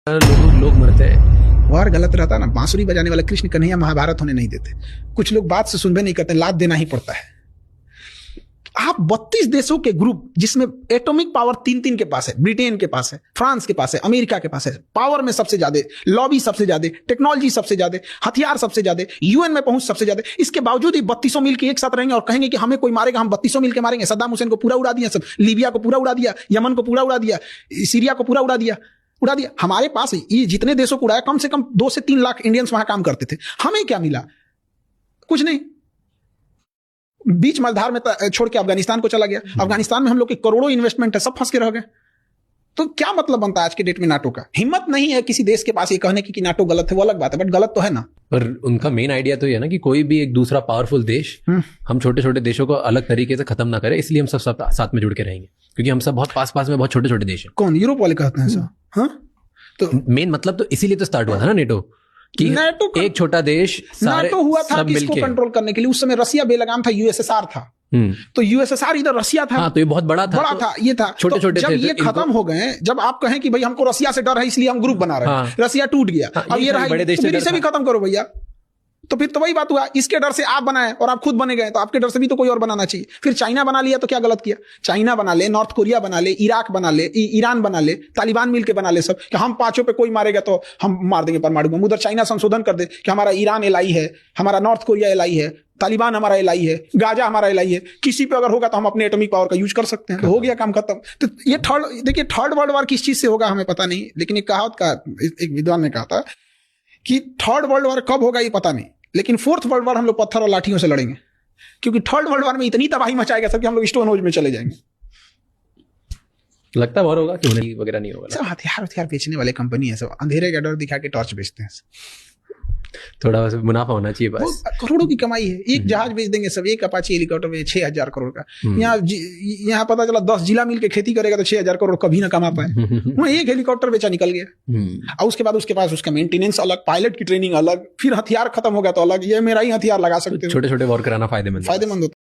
लोग मरते हैं। वार गलत रहता ना, बांसुरी बजाने वाला कृष्ण कन्हैया महाभारत होने नहीं देते। कुछ लोग बात से सुनबे नहीं करते, लाद देना ही पड़ता है। आप 32 देशों के ग्रुप जिसमें एटॉमिक पावर तीन के पास है, ब्रिटेन के पास है, फ्रांस के पास है, अमेरिका के पास है, पावर में सबसे ज्यादा, लॉबी सबसे ज्यादा, टेक्नोलॉजी सबसे ज्यादा, हथियार सबसे ज्यादा, यूएन में पहुंच सबसे ज्यादा। इसके बावजूद ही 3200 मिल के एक साथ रहेंगे और कहेंगे कि हमें कोई मारेगा, हम 3200 मिल के मारेंगे। सद्दाम हुसैन को पूरा उड़ा दिया, सब लीबिया को पूरा उड़ा दिया, यमन को पूरा उड़ा दिया, सीरिया को पूरा उड़ा दिया। हमारे पास ये जितने देशों को उड़ाया, कम से कम 2 से 3 लाख इंडियंस वहां काम करते थे। हमें क्या मिला? कुछ नहीं। बीच मझधार में छोड़ के अफगानिस्तान को चला गया। अफगानिस्तान में हम लोग के करोड़ों इन्वेस्टमेंट है, सब फंस के रह गए। तो क्या मतलब बनता है आज के डेट में नाटो का? हिम्मत नहीं है किसी देश के पास ये कहने की कि नाटो गलत है। वो अलग बात है, बट गलत तो है ना। पर उनका मेन आइडिया तो ये है ना कि कोई भी एक दूसरा पावरफुल देश हम छोटे छोटे देशों को अलग तरीके से खत्म ना करे, इसलिए हम सब साथ में जुड़ के रहेंगे, क्योंकि हम सब बहुत पास में बहुत छोटे छोटे देश हैं। कौन? यूरोप वाले कहते हैं ऐसा? हाँ, तो मेन मतलब तो इसीलिए तो स्टार्ट हुआ था ना नेटो, कि एक छोटा देश सारे नाटो हुआ था सब कि इसको कंट्रोल करने के लिए। उस समय रसिया बेलगाम था, यूएसएसआर था। तो यूएसएसआर इधर रसिया था। हाँ, तो ये बहुत बड़ा था, ये था छोटे छोटे जब ये खत्म हो गए, जब आप कहें कि भाई हमको रसिया से डर है इसलिए हम ग्रुप बना रहे हैं, रसिया टूट गया, अब ये रहा, बड़े देश तो फिर इसे भी खत्म करो भैया। तो फिर तो वही बात हुआ, इसके डर से आप बनाए और आप खुद बने गए, तो आपके डर से भी तो कोई और बनाना चाहिए। फिर चाइना बना लिया तो क्या गलत किया? चाइना बना ले, नॉर्थ कोरिया बना ले, इराक बना ले, ईरान बना ले, तालिबान मिलकर बना ले सब, कि हम पांचों पे कोई मारेगा तो हम मार देंगे परमाणु बम। उधर चाइना संशोधन कर दे कि हमारा ईरान एलआई है, हमारा नॉर्थ कोरिया एलआई है, तालिबान हमारा एलआई है, गाजा हमारा एलआई है। किसी पे अगर होगा तो हम अपने एटॉमिक पावर का यूज कर सकते हैं, तो हो गया काम खत्म। तो ये थर्ड वर्ल्ड वॉर किस चीज से होगा हमें पता नहीं, लेकिन एक कहावत का एक विद्वान ने कहा था कि थर्ड वर्ल्ड वॉर कब होगा ये पता नहीं, लेकिन फोर्थ वर्ल्ड वॉर हम लोग पत्थर और लाठियों से लड़ेंगे, क्योंकि थर्ड वर्ल्ड वॉर में इतनी तबाही मचाएगा सब कि हम लोग स्टोन होज में चले जाएंगे। लगता है और होगा कि वगैरह नहीं होगा। सब हथियार बेचने वाले कंपनी है, सब अंधेरे का डर दिखा के टॉर्च बेचते हैं। थोड़ा बस मुनाफा होना चाहिए, बस करोड़ों की कमाई है। एक जहाज बेच देंगे सब, एक अपाची हेलीकॉप्टर में 6000 करोड़ का। यहाँ पता चला 10 जिला मिलकर खेती करेगा तो 6000 करोड़ कभी ना कमा पाए। वहाँ एक हेलीकॉप्टर बेचा निकल गया, और उसके बाद उसके पास उसका मेंटेनेंस अलग, पायलट की ट्रेनिंग अलग, फिर हथियार खत्म हो गया तो अलग। ये मेरा ही हथियार लगा सकते हो। छोटे छोटे वॉर कराना फायदेमंद होता है।